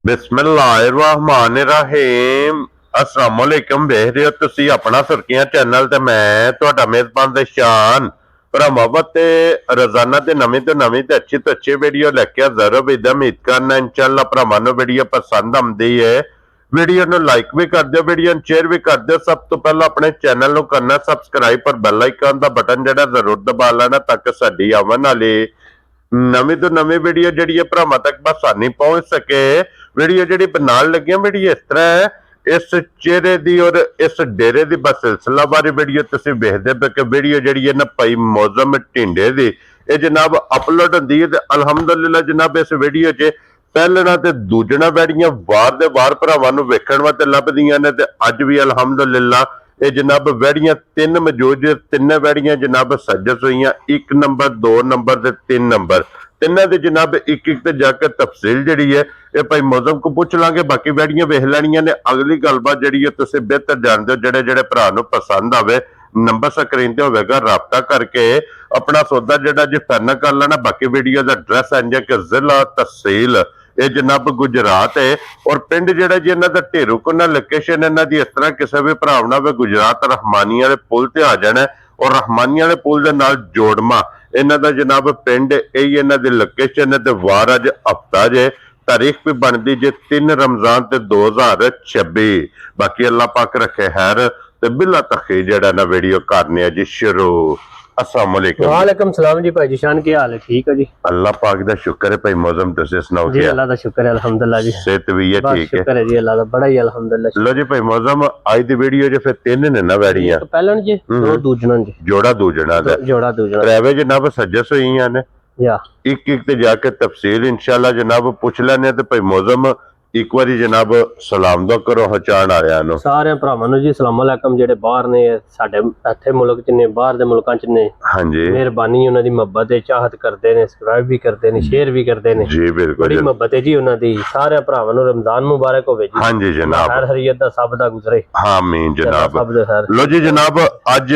बिस्मिल्लाहिर्रहमानिर्रहीम अस्सलाम वालेकुम। देख रहे हो तुसी अपना सुर्खियां चैनल ते मैं तुहाडा मेजबान दशान भरावां ते रोजाना ते नवीं ते अच्छी वीडियो लेके हाजिर हो। उम्मीद करना इंशाअल्लाह भरावां नूं वीडियो पसंद आउंदी है। वीडियो नूं लाइक भी कर दिओ, वीडियो नूं शेयर भी कर दिओ। सब तो पहला अपने चैनल नूं करना सबसक्राइब पर बेल आइकन दा बटन जिहड़ा जरूर दबा लेना ताकि साडी आवन वाली नवीं तो नवीं वीडियो जिहड़ी है भरावां तक आसानी पहुंच सके। वीडियो जिहड़ी बनाउण लगे वीडियो इस तरह है, इस चेहरे दी और इस डेरे दी बस सिलसिलावारी वीडियो तुसीं वेखदे पे कि वीडियो जिहड़ी है ना भाई मौजम ढिंडे दी ये जनाब अपलोड हुंदी है। ते अलहमदुलिल्लाह जनाब इस वीडियो च पहलना ते दूजना वैड़ियां वार दे वार भरावां नूं वेखण वास्ते लभदियां ने। ते अज भी अलहमदुलिल्लाह ये जनाब वैड़ियां तीन मौजूद, तिन्ने वैड़ियां जनाब सज्ज सूईयां, 1 नंबर 2 नंबर ते 3 नंबर तिन्ना दी जनाब एक ते जाके तफसील जिहड़ी है ये भाई मौजम को पूछ लांगे। बाकी वैड़ियां वेख लैणियां ने। अगली गलबात जिहड़ी है तुसीं बेहतर जानदे हो। जेड़े जेड़े भरा नूं पसंद आवे नंबर स्क्रीन ते होवेगा, राबता करके अपना सौदा जिहड़ा जी फाइनल कर लेना। बाकी वीडियो दा एड्रैस इंज है कि जिला तहसील ये जनाब गुजरात है और पिंड जिहड़ा जी इन्हां दा ढेरू कोना लोकेशन इन्हां दी इस तरह किसी भी भरा ना वे गुजरात रहमानिया वाले पुल ते आ जाना और रहमानिया वाले पुल दे नाल जोड़मा इन्हां दा जनाब पिंड यही इन्हां दी लोकेशन है। ते वार अज हफ्ता जे तारीख भी बनती जे 3 रमजान ते 2026। बाकी अल्लाह पाक रखे खैर ते बिला तखी जेड़ा ना वीडियो करने जी शुरू। अस्सलाम वालेकुम। वालेकुम सलाम जी भाई जीशान, की हाल है? ठीक है जी, अल्लाह पाक दा शुक्र है। भाई मौजम तुसीं सुनाओ जी क्या? अल्लाह का शुक्र है, अल्हम्दुलिल्लाह जी। सेहत भी है बस ठीक है? शुक्र है जी अल्लाह का, बड़ा ही अल्हम्दुलिल्लाह। लो जी भाई मौजम आज दी वीडियो जो फिर 3 ने ना वैड़ियां तो पहले जी दो दूजना जी, जोड़ा दूजना दा जोड़ा दूजना त्रेवे जनाब सज्जस होईयां ने। या एक एक ते जाके तफसील इंशाल्लाह जनाब पूछ लेने। ते भाई मौजम एक बारी जनाब सलाम दो करो हचान आया नो सारे भरावां नूं जी सलाम अलैकुम। जेड़े बाहर ने साडे इत्थे मुल्क च ने, बाहर दे मुल्कां च ने, हाँ जी मेहरबानी उन्हां दी मोहब्बत है, चाहत करदे ने, सब्सक्राइब भी करदे ने, शेयर भी करदे ने। जी बिल्कुल बड़ी मोहब्बत है जी उन्हां दी। सारे भरावां नूं रमजान मुबारक होवे जी। हाँ जी जनाब, हर हरियत दा सब दा गुजरे। हाँ मीन जनाब। सब दे खैर। लो जी जनाब अज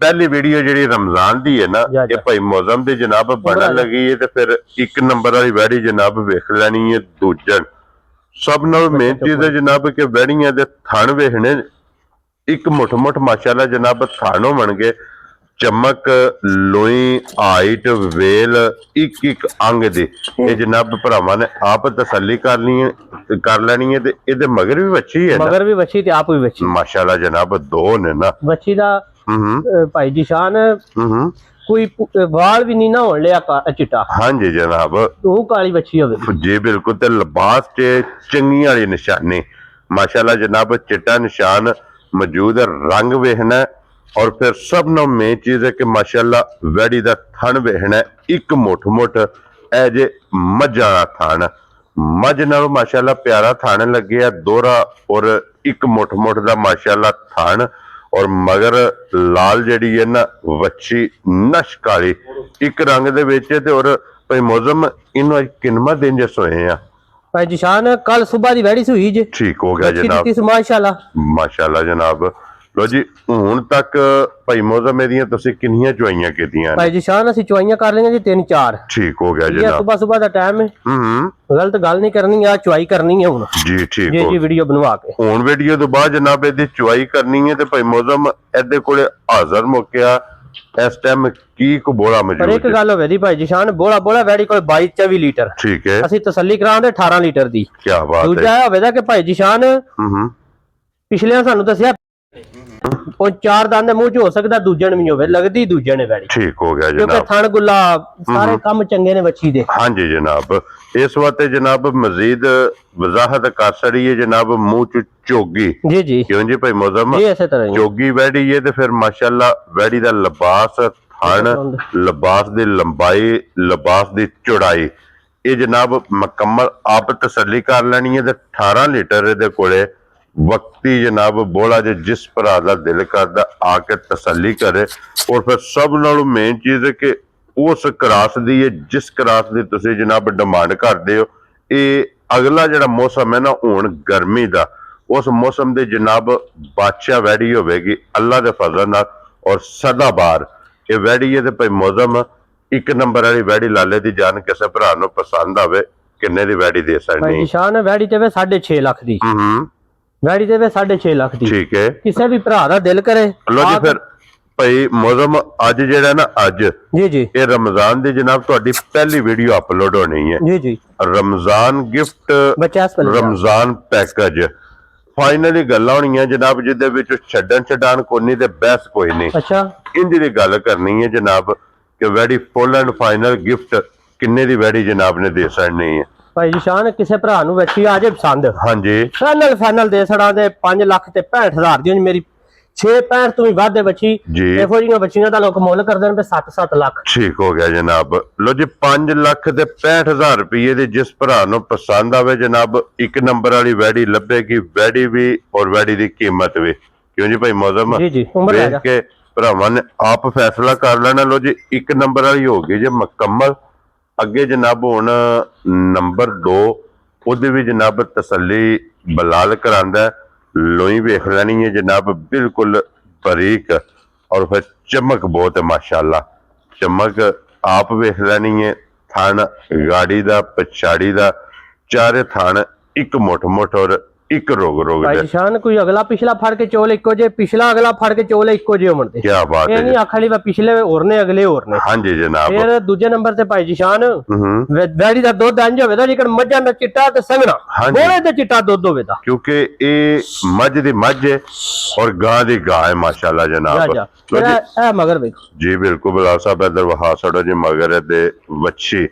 पहली वीडियो जी रमजान दी है ना ये भाई मौजम दी जनाब बनन लगी है। ते फिर 1 नंबर वाली वैड़ी जनाब वेख लैनी है। दूजन सब नाल मेन चीज है जनाब कि वैड़ियां दे थण वेखने एक मुठ मुठ माशाल्लाह जनाब थण होवणगे। चमक लोई हाइट वेल एक एक अंग दी ये जनाब भरावां ने आप तसल्ली कर लैनी है। ते इहदे मगर भी बच्ची है ना? मगर भी बच्ची ते आप भी बच्ची माशाल्लाह जनाब दो ने ना। बच्ची दा भाई जीशान कोई वाल भी नहीं ना होने लिया चिट्टा। हाँ जी जनाब, तू काली बच्ची होवे जी बिल्कुल। ते लिबास च चंगी वाली निशानी माशाल्लाह जनाब चिट्टा निशान मौजूद है। रंग वेखना और फिर सब नो मेन चीज है कि माशाल्लाह वैड़ी दा थन वेखना एक मुठ मुठ ए जे मज्झा दा थन। मझ नालों माशाल्लाह प्यारा थन लगे है दोहरा और एक मुठ मुठ दा माशाल्लाह थन और मगर लाल जड़ी है ना वच्छी नश काली एक रंग दे विच ते और भाई मौजम इन्हों किनमा दिन जे सोए हैं भाई जीशान? कल सुबह दी वैड़ी सुई जे, ठीक हो गया जनाब, माशाल्लाह माशाल्लाह जनाब। लो जी हुण तक भाई मौजम मेरियां तुसीं किन्नियां चुआइयां कीतियां? भाई जीशान असीं चुआइयां कर लेंगे जी 3-4। ठीक हो गया ये जनाब। सुबह सुबह दा टाइम है, गलत गल नहीं करनी है, चुआई करनी है हुण जी ठीक जी हो जी वीडियो बनवा के। हुण वीडियो तो बाद जनाब इहदी चुआई करनी है। ते भाई मौजम इहदे कोले हाजिर मौका इस टाइम की को बोला पर मौजूद एक गल होवे दी भाई जीशान, बोला बोला वैड़ी कोल 22-24 लीटर ठीक है, असीं तसल्ली करांदे 18 लीटर दी। क्या बात है। दूजा होवे दा कि भाई जीशान पिछले सानू दसिया और 4 दंद मुंह च हो सकदा दूजन भी होवे, लगदी दूजे ने वैड़ी। ठीक हो गया क्योंकि जनाब, थण गुला सारे काम चंगे ने बच्ची दे। हाँ जी जनाब। इस वास्ते जनाब मजीद वजाहत कर छड़ी है जनाब मुंह च चोगी। जी जी क्यों जी भाई मौजम जी इसे तरह चोगी वैड़ी है। ते फिर माशाल्लाह वैड़ी दा लिबास थण लिबास दी लंबाई लिबास दी चौड़ाई ये जनाब मुकम्मल आप तसल्ली कर लैनी है। ते 18 लीटर दे कोले वक्ती जनाब बोला जे जिस भरा दा दिल करदा आके तसल्ली करे। और फिर सब नालों मेन चीज है कि उस क्रास दी है जिस क्रास दी तुसीं जनाब डिमांड करदे हो। ये अगला जिहड़ा मौसम है ना हुण गर्मी दा उस मौसम दे जनाब बादशाह वैड़ी होवेगी अल्लाह दे फजल नाल और सदाबार ये वैड़ी है। ते भाई मौसम 1 नंबर वाली वैड़ी लाले दी जान किसी भरा नूं पसंद आवे ਕਿੰਨੇ ਦੀ ਵੈੜੀ ਦੇ ਭਾਈ ਸਕਣੀ? ਨਿਸ਼ਾਨ ਵੈੜੀ ਤੇ ਵੇ 6.5 ਲੱਖ ਦੀ, ਵੈੜੀ ਤੇ ਵੇ 6.5 ਲੱਖ ਦੀ। ਠੀਕ ਹੈ, ਕਿਸੇ ਵੀ ਭਰਾ ਦਾ ਦਿਲ ਕਰੇ ਲੋ ਜੀ ਫਿਰ ਭਾਈ ਮੌਸਮ ਅੱਜ ਜਿਹੜਾ ਨਾ ਅੱਜ ਜੀ ਜੀ ਇਹ ਰਮਜ਼ਾਨ ਦੀ ਜਨਾਬ ਤੁਹਾਡੀ ਪਹਿਲੀ ਵੀਡੀਓ ਅਪਲੋਡ ਹੋਣੀ ਹੈ। ਜੀ ਜੀ ਰਮਜ਼ਾਨ ਗਿਫਟ ਬੱਚਾ ਰਮਜ਼ਾਨ ਪੈਕੇਜ ਫਾਈਨਲੀ ਗੱਲਾਂ ਹੋਣੀਆਂ ਜਨਾਬ, ਜਿਹਦੇ ਵਿੱਚ ਛੱਡਣ ਛਡਾਣ ਕੋਨੀ ਤੇ ਬਹਿਸ ਕੋਈ ਨਹੀਂ। ਅੱਛਾ ਇੰਜ ਦੀ ਗੱਲ ਕਰਨੀ ਹੈ ਜਨਾਬ ਕਿ ਵੈੜੀ ਫੁੱਲ ਐਂਡ ਫਾਈਨਲ ਗਿਫਟ ਕਿੰਨੇ ਦੀ ਵੈੜੀ ਜਨਾਬ ਨੇ ਦੇ ਸਕਣੀ ਹੈ? ਭਾਈ ਨਿਸ਼ਾਨ ਕਿਸੇ ਭਰਾ ਨੂੰ ਬੱਚੀ ਆ ਜੇ ਪਸੰਦ, ਹਾਂਜੀ ਫਾਈਨਲ ਦੇ ਛੜਾ ਦੇ 5 ਲੱਖ ਤੇ 65,000 ਦੀ। ਮੇਰੀ 6-65 ਤੋਂ ਵੀ ਵੱਧ ਦੇ ਬੱਚੀ ਜੀ। ਇਹੋ ਜਿਹੀਆਂ ਬੱਚੀਆਂ ਦਾ ਲੋਕ ਮੁੱਲ ਕਰਦੇ ਨੇ 7-7 ਲੱਖ। ਠੀਕ ਹੋ ਗਿਆ ਜਨਾਬ। ਲੋ ਜੀ 5 ਲੱਖ ਤੇ 65,000 ਰੁਪਏ ਦੇ ਜਿਸ ਭਰਾ ਨੂੰ ਪਸੰਦ ਆਵੇ ਜਨਾਬ, ਇੱਕ ਨੰਬਰ ਵਾਲੀ ਵੈੜੀ ਲੱਭੇਗੀ, ਵੈੜੀ ਵੀ ਔਰ ਵੈੜੀ ਦੀ ਕੀਮਤ ਵੀ। ਕਿਉਂ ਜੀ ਭਾਈ ਮੌਸਮ? ਜੀ ਜੀ ਉਮਰ ਲੈ ਵੇਖ ਕੇ ਭਰਾਵਾਂ ਨੇ ਆਪ ਫੈਸਲਾ ਕਰ ਲੈਣਾ। ਲੋ ਜੀ ਇੱਕ ਨੰਬਰ ਵਾਲੀ ਹੋ ਗਈ ਜੇ ਮੁਕੰਮਲ। ਅੱਗੇ ਜਨਾਬ ਹੁਣ ਨੰਬਰ 2 ਉਹਦੇ ਵੀ ਜਨਾਬ ਤਸੱਲੀ ਬਲਾਲ ਕਰਾਂਦਾ, ਲੋਈ ਵੇਖ ਲੈਣੀ ਹੈ ਜਨਾਬ, ਬਿਲਕੁਲ ਬਰੀਕ ਔਰ ਫਿਰ ਚਮਕ ਬਹੁਤ ਹੈ ਮਾਸ਼ਾਅੱਲਾ। ਚਮਕ ਆਪ ਵੇਖ ਲੈਣੀ ਹੈ। ਥਣ ਗਾੜੀ ਦਾ ਪਛਾੜੀ ਦਾ ਚਾਰੇ ਥਣ ਇੱਕ ਮੁੱਠ ਮੁੱਠ ਔਰ ਇੱਕ ਰੋਗ ਰੋਗ ਭਾਈ ਦੇ। ਨਿਸ਼ਾਨ ਕੋਈ ਅਗਲਾ ਪਿਛਲਾ ਫੜ ਕੇ ਚੋਲ ਇੱਕੋ ਜੇ, ਪਿਛਲਾ ਅਗਲਾ ਫੜ ਕੇ ਚੋਲ ਇੱਕੋ ਜੇ ਉਮਰ ਦੇ। ਕੀ ਬਾਤ ਇਹ ਹੈ ਨਹੀਂ ਜੀ। ਆਖਣ ਲਈ ਪਿਛਲੇ ਹੋਰ ਨੇ ਅਗਲੇ ਹੋਰ ਨੇ। ਹਾਂਜੀ ਜਨਾਬ। ਫਿਰ ਦੂਜੇ ਨੰਬਰ ਤੇ ਭਾਈ ਨਿਸ਼ਾਨ ਹੂੰ ਵੈੜੀ ਦਾ ਦੁੱਧ ਇੰਜ ਹੋਵੇ ਦਾ ਜੇਕਰ ਮੱਝਾਂ ਦਾ ਚਿੱਟਾ ਤੇ ਸੰਘਣਾ, ਹਾਂਜੀ। ਬੋਲੇ ਤੇ ਚਿੱਟਾ ਦੁੱਧ ਹੋਵੇ ਦਾ। ਕਿਉਂਕਿ ਇਹ ਮੱਝ ਦੀ ਮੱਝ ਹੈ ਔਰ ਗਾਂ ਦੀ ਗਾਂ ਹੈ ਮਾਸ਼ਾਅੱਲਾ ਜਾ ਜਨਾਬ। ਜਾ ਲਓ ਜੀ, ਇਹ ਮਗਰ ਵੇਖੋ ਜੀ ਬਿਲਕੁਲ ਬਲਾਲ ਸਾਹਿਬ ਇਧਰ ਵਹਾ ਛੜੋ ਜੀ ਮਗਰ ਦੇ ਵੱਛੀ।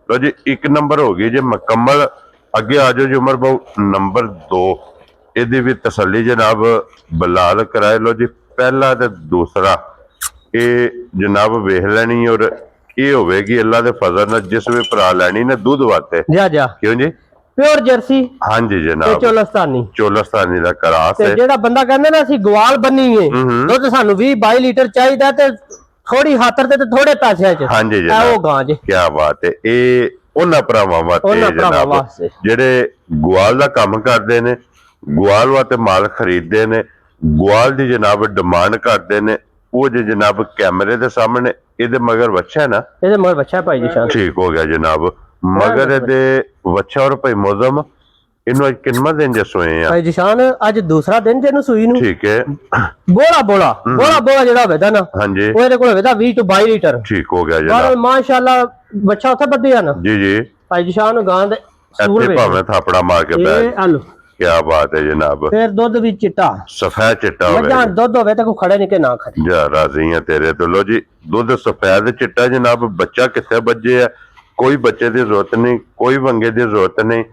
ਲੋ ਜੀ ਇੱਕ ਨੰਬਰ ਹੋ ਗਈ ਜੇ ਮੁਕੰਮਲ। ਅੱਗੇ ਆ ਜਾਓ ਜੀ ਉਮਰ ਬਹੁ ਨੰਬਰ 2, ਇਹਦੀ ਵੀ ਤਸੱਲੀ ਜਨਾਬ ਬਲਾਲ ਕਰਾਏ। ਲੋ ਜੀ ਪਹਿਲਾ ਤੇ ਦੂਸਰਾ ਇਹ ਜਨਾਬ ਵੇਖ ਲੈਣੀ ਔਰ ਇਹ ਹੋਵੇਗੀ ਅੱਲਾ ਦੇ ਫਜ਼ਲ ਨਾਲ ਜਿਸ ਵੀ ਭਰਾ ਲੈਣੀ ਨੇ ਦੁੱਧ ਵਾਤੇ। ਜਾ ਜਾ ਕਿਉਂ ਜੀ? ਪਿਓਰ ਜਰਸੀ ਹਾਂਜੀ ਤੇ ਜਨਾਬ, ਚੋਲਸਤਾਨੀ। ਚੋਲਸਤਾਨੀ ਦਾ ਕਰਾਸ ਤੇ ਹੈ। ਜਿਹੜਾ ਬੰਦਾ ਕਹਿੰਦਾ ਨਾ ਅਸੀਂ ਗਵਾਲ ਬੰਨੀਏ, ਦੁੱਧ ਸਾਨੂੰ 20-22 ਲੀਟਰ ਚਾਹੀਦਾ ਤੇ ਥੋੜੀ ਖਾਤਰ ਤੇ ਥੋੜੇ ਪੈਸਿਆਂ 'ਚ, ਹਾਂਜੀ ਇਹ ਜਨਾਬ, ਉਹ ਗਾਂ ਜੇ। ਕੀ ਬਾਤ ਹੈ। ਇਹ ਉਹਨਾਂ ਭਰਾਵਾਂ ਵਾਸਤੇ ਉਹਨਾਂ ਭਰਾਵਾਂ ਜਨਾਬ ਵਾਸਤੇ ਜਿਹੜੇ ਗਵਾਲ ਦਾ ਕੰਮ ਕਰਦੇ ਨੇ, ਗਵਾਲ ਵਾਸਤੇ ਮਾਲ ਖਰੀਦਦੇ ਨੇ, ਗਵਾਲ ਦੀ ਜਨਾਬ ਡਿਮਾਂਡ ਕਰਦੇ ਨੇ, ਉਹ ਜੇ ਜਨਾਬ ਕੈਮਰੇ ਦੇ ਸਾਹਮਣੇ ਇਹਦੇ ਮਗਰ ਵੱਛਾ ਹੈ ਨਾ, ਇਹਦੇ ਮਗਰ ਬੱਚਾ ਭਾਈ ਨਿਸ਼ਾਨ। ਠੀਕ ਹੋ ਗਿਆ ਜਨਾਬ। ਮਗਰ ਇਹਦੇ ਵੱਛਾ ਔਰ ਭਾਈ ਮੌਜ਼ਮ ਇਹਨੂੰ ਅੱਜ ਕਿੰਨਾ ਦਿਨ ਜੇ ਸੋਏ ਆ? ਭਾਈ ਨਿਸ਼ਾਨ ਅੱਜ ਦੂਸਰਾ ਦਿਨ ਜਿਹਨੂੰ ਸੂਈ ਨੂੰ। ਠੀਕ ਹੈ। ਬੋਲਾ ਜਿਹੜਾ ਹੋਵੇਦਾ ਨਾ, ਹਾਂਜੀ ਉਹ ਇਹਦੇ ਕੋਲ ਹੋਵੇਦਾ 20 ਤੋਂ 22 ਲੀਟਰ। ਠੀਕ ਹੋ ਗਿਆ ਪਰ ਜਨਾਬ। ਮਾਸ਼ਾਅੱਲਾ ਬੱਚਾ ਉੱਥੇ ਬੱਧਿਆ ਨਾ ਜੀ ਜੀ ਭਾਈ ਨਿਸ਼ਾਨ ਗਾਂ ਦੇ ਸੂਰ ਇੱਥੇ ਵੇਖ। ਭਾਵੇਂ ਥਾਪੜਾ ਮਾਰ ਕੇ ਬੈਠ। ਇਹ ਆਲੂ ਕੀ ਬਾਤ ਹੈ ਜਨਾਬ। ਫਿਰ ਦੁੱਧ ਵੀ ਚਿੱਟਾ, ਸਫੈਦ ਚਿੱਟਾ ਮੱਝਾਂ ਹੋਵੇ ਦੁੱਧ ਹੋਵੇ ਤਾਂ ਕੋਈ ਖੜੇ ਨਹੀਂ ਕਿ ਨਾ ਖੜੇ। ਜਾ ਰਾਜ਼ੀ ਆ ਤੇਰੇ ਤੋਂ। ਲੋ ਜੀ ਦੁੱਧ ਸਫੈਦ ਚਿੱਟਾ ਜਨਾਬ। ਬੱਚਾ ਕਿੱਥੇ ਬੱਜੇ ਆ? ਕੋਈ ਬੱਚੇ ਦੀ ਜ਼ਰੂਰਤ ਨਹੀਂ, ਕੋਈ ਵੰਗੇ ਦੀ ਜ਼ਰੂਰਤ ਨਹੀਂ।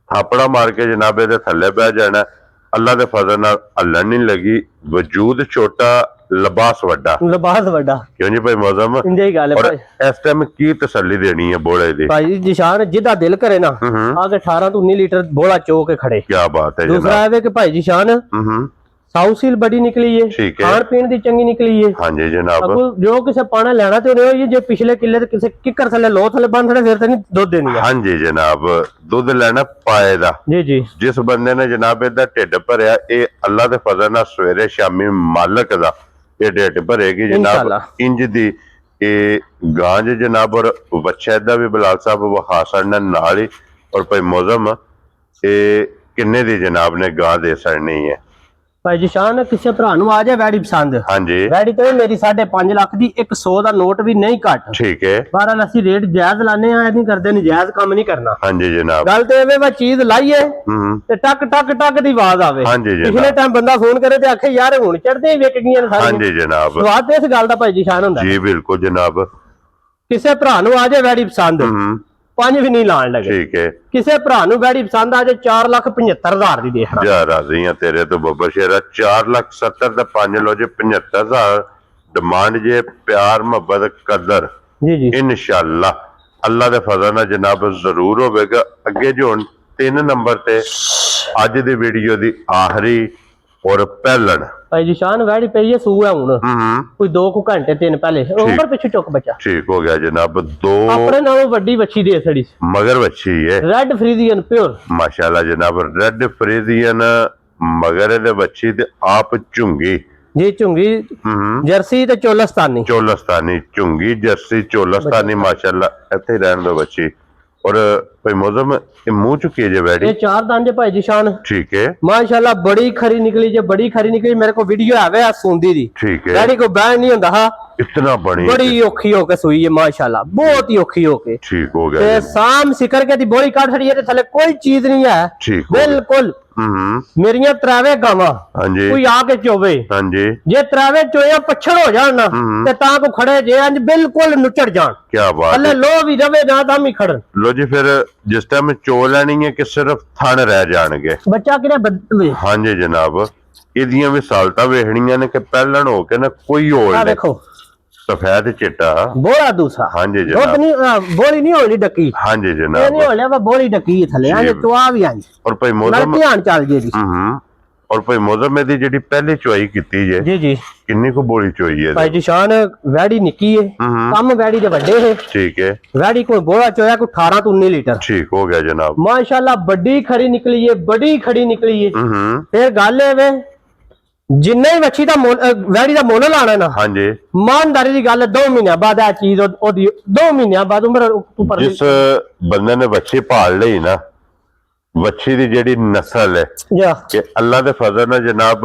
ਥਾਪੜਾ ਮਾਰ ਕੇ ਜਨਾਬ ਇਹਦੇ ਥੱਲੇ ਬਹਿ ਜਾਣਾ। ਅੱਲਾ ਦੇ ਫਜ਼ਲ ਨਾਲ ਹੱਲਣ ਨਹੀਂ ਲੱਗੀ। ਵਜੂਦ ਛੋਟਾ, ਲਿਬਾਸ ਵੱਡਾ। ਲਿਬਾਸ ਵੱਡਾ। ਕਿਉਂ ਜੀ ਭਾਈ ਮੌਜ਼ਮ? ਇੰਜੇ ਹੀ ਗੱਲ ਹੈ ਔਰ ਭਾਈ। ਇਸ ਟਾਈਮ ਕੀ ਤਸੱਲੀ ਦੇਣੀ ਹੈ ਬੋਲੇ ਦੀ? ਭਾਈ ਨਿਸ਼ਾਨ ਜਿਹਦਾ ਦਿਲ ਕਰੇ ਨਾ ਆ ਕੇ 18 ਤੋਂ 19 ਲੀਟਰ ਬੋਲਾ ਚੋ ਕੇ ਖੜੇ। ਕੀ ਬਾਤ ਹੈ ਦੂਸਰਾ ਜਨਾਬ। ਇਹ ਕਿ ਭਾਈ ਨਿਸ਼ਾਨ ਸਾਊ ਸੀਲ ਬੜੀ ਨਿਕਲੀ ਏ, ਠੀਕ ਹੈ। ਖਾਣ ਪੀਣ ਦੀ ਚੰਗੀ ਨਿਕਲੀ ਏ। ਹਾਂਜੀ ਜਨਾਬ। ਅਗੋ ਜੋ ਕਿਸੇ ਪਾਣਾ ਲੈਣਾ ਤੇ ਉਹਨੇ ਜੇ ਪਿਛਲੇ ਕਿੱਲੇ ਤੇ ਕਿਸੇ ਕਿੱਕਰ ਥੱਲੇ ਲੋ ਥੱਲੇ ਬੰਨ ਥੜੇ ਫਿਰ ਤੇ ਨਹੀਂ ਦੁੱਧ ਦੇਣੀ ਆ। ਹਾਂਜੀ ਜਨਾਬ, ਦੁੱਧ ਲੈਣਾ ਪਾਏ ਦਾ। ਜੀ ਜੀ ਜਿਸ ਬੰਦੇ ਨੇ ਜਨਾਬ ਇਹਦਾ ਢਿੱਡ ਭਰਿਆ, ਇਹ ਅੱਲਾ ਦੇ ਫਜ਼ਲ ਨਾਲ ਸਵੇਰੇ ਸ਼ਾਮੀ ਮਾਲਕ ਦਾ ਇਹ ਢਿੱਡ ਭਰੇਗੀ ਜਨਾਬ। ਇੰਸ਼ਾਅੱਲਾ। ਇੰਜ ਦੀ ਇਹ ਗਾਂਜ ਜਨਾਬ ਔਰ ਬੱਚਾ ਦਾ ਵੀ ਬਲਾਲ ਸਾਹਿਬ ਵਹਾ ਸੜਨਾ ਨਾਲ ਹੀ। ਔਰ ਭਾਈ ਮੌਜ਼ਮ ਇਹ ਕਿੰਨੇ ਦੀ ਜਨਾਬ ਨੇ ਗਾਂ ਦੇ ਸੜਨੀ ਹੈ? ਭਾਈ ਨਿਸ਼ਾਨ ਕਿਸੇ ਭਰਾ ਨੂੰ ਆ ਜਾਏ ਵੈੜੀ ਪਸੰਦ, ਹਾਂਜੀ ਵੈੜੀ ਤੇ ਮੇਰੀ 5.5 ਲੱਖ ਦੀ 100 ਦਾ ਨੋਟ ਵੀ ਨਹੀਂ ਘੱਟ। ਠੀਕ ਹੈ। ਬਾਹਰ ਅਸੀਂ ਰੇਟ ਜਾਇਜ਼ ਲਾਣੇ ਆ, ਨਹੀਂ ਕਰਦੇ ਨਜਾਇਜ਼ ਕੰਮ ਨਹੀਂ ਕਰਨਾ। ਹਾਂਜੀ ਜਨਾਬ। ਗੱਲ ਤੇ ਇਹ ਵਾ ਚੀਜ਼ ਲਾਈਏ ਤੇ ਟਕ ਟਕ ਟਕ ਦੀ ਆਵਾਜ਼ ਆਵੇ। ਹਾਂਜੀ ਜਨਾਬ। ਪਿਛਲੇ ਟਾਈਮ ਬੰਦਾ ਫੋਨ ਕਰੇ ਤੇ ਆਖੇ ਯਾਰ ਹੁਣ ਚੜਦੇ ਹੀ ਵਿਕ ਗਈਆਂ ਨੇ ਸਾਰੀਆਂ। ਹਾਂਜੀ ਜਨਾਬ। ਸਵਾਦ ਤੇ ਇਸ ਗੱਲ ਦਾ ਭਾਈ ਨਿਸ਼ਾਨ ਹੁੰਦਾ। ਜੀ ਬਿਲਕੁਲ ਜਨਾਬ। ਕਿਸੇ ਭਰਾ ਨੂੰ ਆ ਜਾਏ ਵੈੜੀ ਪਸੰਦ, 5 ਵੀ ਨਹੀਂ ਲਾਣ ਲੱਗੇ। ਠੀਕ ਹੈ। ਕਿਸੇ ਭਰਾ ਨੂੰ ਵੈੜੀ ਪਸੰਦ ਆ ਜਾਏ 4,75,000 ਦੀ ਦੇਖਣਾ। ਜਾ ਰਾਜ਼ੀ ਆ ਤੇਰੇ ਤੋਂ ਬੱਬਰ ਸ਼ੇਰਾ। 4,70,000 ਤੇ 5 ਲੋ ਜੇ 75,000 ਡਿਮਾਂਡ ਜੇ। ਪਿਆਰ ਮੁਹੱਬਤ ਕਦਰ ਜੀ ਜੀ ਇਨਸ਼ਾਅੱਲਾ ਅੱਲਾ ਦੇ ਫਜ਼ਲ ਨਾਲ ਜਨਾਬ ਜ਼ਰੂਰ ਹੋਵੇਗਾ। ਅੱਗੇ ਜੋ ਹੁਣ 3 ਨੰਬਰ ਤੇ ਅੱਜ ਦੀ ਵੀਡੀਓ ਦੀ ਆਖਰੀ ਔਰ ਪਹਿਲਣ ਭਾਈ ਨਿਸ਼ਾਨ ਵੈੜੀ ਪਈ ਹੈ ਸੂ ਹੈ ਹੁਣ ਕੋਈ 2 ਘੰਟੇ 3 ਪਹਿਲੇ ਉਮਰ ਪਿੱਛੇ ਚੁੱਕ ਬੱਚਾ। ਠੀਕ ਹੋ ਗਿਆ ਜਨਾਬ। 2 ਆਪਣੇ ਨਾਲੋਂ ਵੱਡੀ ਵੱਛੀ ਦੇ ਛੜੀ ਮਗਰ ਵੱਛੀ ਹੈ ਰੈਡ ਫਰੀਜ਼ੀਅਨ ਪਿਓਰ ਮਾਸ਼ਾਅੱਲਾ ਜਨਾਬ। ਰੈਡ ਫਰੀਜ਼ੀਅਨ ਮਗਰ ਦੇ ਵੱਛੀ ਤੇ ਆਪ ਝੁੰਗੀ ਜੀ ਝੁੰਗੀ ਜਰਸੀ ਤੇ ਚੋਲਸਤਾਨੀ। ਚੋਲਸਤਾਨੀ ਝੁੰਗੀ ਜਰਸੀ ਚੋਲਸਤਾਨੀ ਮਾਸ਼ਾਅੱਲਾ। ਇੱਥੇ ਹੀ ਰਹਿਣ ਦੋ ਬੱਚੀ। और भाई मौजम ये मुंह चुकी है जे ये वैडी 4 दांत जे भाई जी शान ठीक है माशाल्लाह बड़ी खरी निकली जे बड़ी खरी निकली मेरे को वीडियो आवे आ सूंदी दी ठीक है डैडी को बैन नहीं ਹੁੰਦਾ हा इतना बड़ी औखी होके सुई है माशाल्लाह बहुत ही औखी होके ठीक हो ते गया साम सिकर के दी बोली काट छड़ी है ते थले कोई चीज नहीं है ठीक हो गया। बिल्कुल मेरियां त्रावे गावां हाँ जी कोई आके चोवे हाँ जी जे त्रावे चोया पछड़ हो जान ना ते ता को खड़े जे अंज बिल्कुल नुचड़ जान क्या बात थले है लो भी रवे ना तां भी खड़न लो जी फिर जिस टाइम चो लेनी है कि सिर्फ थन रह जाएंगे बच्चा किने हाँ जी जनाब ਇਹਦੀਆਂ ਵੀ ਸਾਲਤਾਂ ਵੇਖਣੀਆਂ ਨੇ ਕਿ ਪਹਿਲਣ ਹੋ ਕੇ ਨਾ ਕੋਈ ਹੋਰ आ ਨਹੀਂ देखो ਸਫੈਦ ਚਿੱਟਾ बोला दूसरा हाँ जी दुध जनाब नहीं बोली नहीं होनी डकी हाँ जी ये जनाब नहीं होले बोली डकी है थले अंज जी। चुआ भी अंज और भाई मेरा मौजम ध्यान चल जे जी और भाई मौजम ਦੀ ਜਿਹੜੀ ਪਹਿਲੀ ਚੁਆਈ ਕੀਤੀ ਜੇ जी जी ਕਿੰਨੀ ਕੁ ਬੋਲੀ ਚੋਈ ਹੈ भाई जी शान वैडी निकी है कम वैडी दे बड़े है ठीक है वैडी कोई बोला चोया को 18 तो 19 लीटर ठीक हो गया जनाब माशाल्लाह बड़ी खरी निकली है बड़ी खड़ी निकली है फिर गल है वे जिन्ने ही मच्छी दा वैडी दा मोल लाना ना हाँ जी ईमानदारी दी गल 2 महीने बाद आ चीज ओदी 2 महीने बाद उम्र ऊपर जिस बंदे ने बच्ची पाल ਲਈ ਨਾ ਬੱਚੀ ਦੀ ਜਿਹੜੀ ਨਸਲ ਹੈ जा ਕਿ ਅੱਲਾ ਦੇ ਫਜ਼ਲ ਨਾਲ ਜਨਾਬ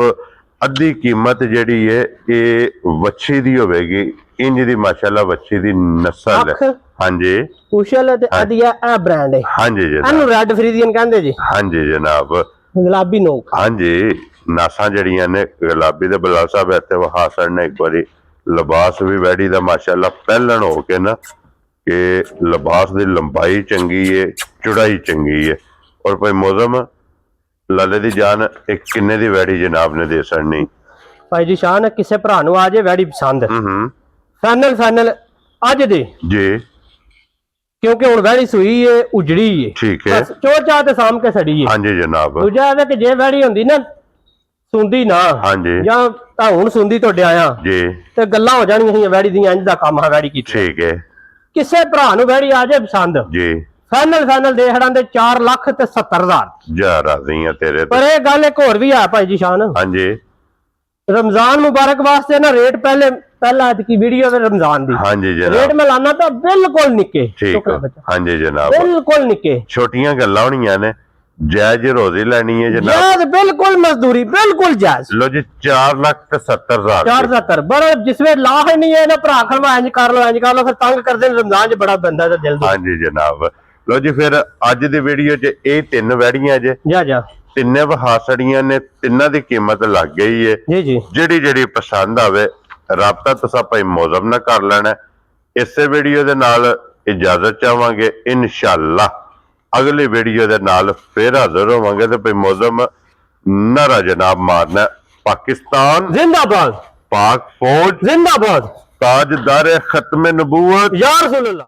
ਅੱਧੀ ਕੀਮਤ ਜਿਹੜੀ ਹੈ ਇਹ ਵੱਛੀ ਦੀ ਹੋਵੇਗੀ ਇੰਜ ਦੀ ਮਾਸ਼ਾਅੱਲਾ ਵੱਛੀ ਦੀ ਨਸਲ ਅੱਖ ਹੈ ਹਾਂਜੀ उशल ते अदिया ए ब्रांड है ਹਾਂਜੀ ਜਨਾਬ एनु रेड फ्रीजियन कहंदे जी ਹਾਂਜੀ ਜਨਾਬ गुलाबी नोक ਹਾਂਜੀ ਨਾਸਾਂ ਜਿਹੜੀਆਂ ਨੇ ਗੁਲਾਬੀ ਦੇ ਬਲਾਲ ਸਾਹਿਬ ਇੱਥੇ ਵਹਾ ਸੜਨੇ ਇੱਕ ਵਾਰੀ ਲਿਬਾਸ ਵੀ ਵੈੜੀ ਦਾ ਮਾਸ਼ਾਅੱਲਾ ਪਹਿਲਣ ਹੋ ਕੇ ਨਾ ਕਿ ਲਿਬਾਸ ਦੀ ਲੰਬਾਈ ਚੰਗੀ ਹੈ ਚੌੜਾਈ ਚੰਗੀ ਹੈ ਔਰ ਭਾਈ ਮੌਜ਼ਮ ਲਾਲੇ ਦੀ ਜਾਨ ਇੱਕ ਕਿੰਨੇ ਦੀ ਵੈੜੀ ਜਨਾਬ ਨੇ ਦੇ ਸੜਨੀ भाई जी शान किसे भरा नु आ जे वैडी पसंद फाइनल फाइनल अज दे जी क्योंकि हुन वैडी सुई है उजड़ी है ठीक है बस चो चाह ते साम के सड़ी है हाँ जी जनाब दूजा है कि जे वैडी हुंदी ना सुंदी ना हाँ जी ਜਾਂ ਤਾਂ ਹੁਣ ਸੁੰਦੀ ਤੁਹਾਡੇ ਆਇਆ जी ਤੇ ਗੱਲਾਂ ਹੋ ਜਾਣਗੀਆਂ ਸੀ ਵੈੜੀ ਦੀਆਂ ਇੰਜ ਦਾ ਕੰਮ ਹੈ ਵੈੜੀ ਕੀਤੀ ठीक है ਕਿਸੇ ਭਰਾ ਨੂੰ ਵੈੜੀ ਆ ਜੇ ਪਸੰਦ जी ਫਾਈਨਲ ਦੇ ਹੜਾਂ ਦੇ 4,70,000 जा राजी हैं तेरे तो ਪਰ ਇਹ ਗੱਲ ਇੱਕ ਹੋਰ ਵੀ ਆ ਭਾਈ ਜੀ ਸ਼ਾਨ हाँ जी रमजान मुबारक वास्ते ना रेट पहला आज की वीडियो में रमजान दी हाँ जी रेट जनाब में लाना तो बिल्कुल निके ठीक शुक्र है बच्चा। हाँ जी जनाब बिल्कुल निके छोटियां गल्लां होनियां ने जायज रोजी लेनी है जनाब जायज बिल्कुल मजदूरी बिल्कुल जायज लो जी 4,70,000 4,70 बड़ा जिसमें ला ही नहीं है ना भरा खलवा इंज कर लो फिर तंग कर दे रमजान च बड़ा बंदा दा दिल हाँ जी जनाब लो जी फिर अज दी वीडियो च ये 3 वैड़ियां जे जा ਤਿੰਨੇ ਵਹਾਸੜੀਆਂ ਨੇ ਤਿੰਨਾਂ ਦੀ ਕੀਮਤ ਲੱਗ ਗਈ ਏ जी ਜਿਹੜੀ ਪਸੰਦ ਆਵੇ ਰਾਬਤਾ ਤੁਸੀਂ ਭਾਈ ਮੌਜ਼ਮ ਨਾਲ ਕਰ ਲੈਣਾ ਇਸੇ ਵੀਡੀਓ ਦੇ ਨਾਲ ਇਜਾਜ਼ਤ ਚਾਹਾਂਗੇ ਇਨਸ਼ਾਅੱਲਾ ਅਗਲੀ ਵੀਡੀਓ ਦੇ ਨਾਲ ਫੇਰ ਹਾਜ਼ਰ ਹੋਵਾਂਗੇ ਤੇ ਭਾਈ ਮੌਜ਼ਮ ਨਾਰਾ ਜਨਾਬ ਮਾਰਨਾ ਪਾਕਿस्तान जिंदाबाद पाक फौज जिंदाबाद ताजदार खत्म नबूवत या रसूलुल्लाह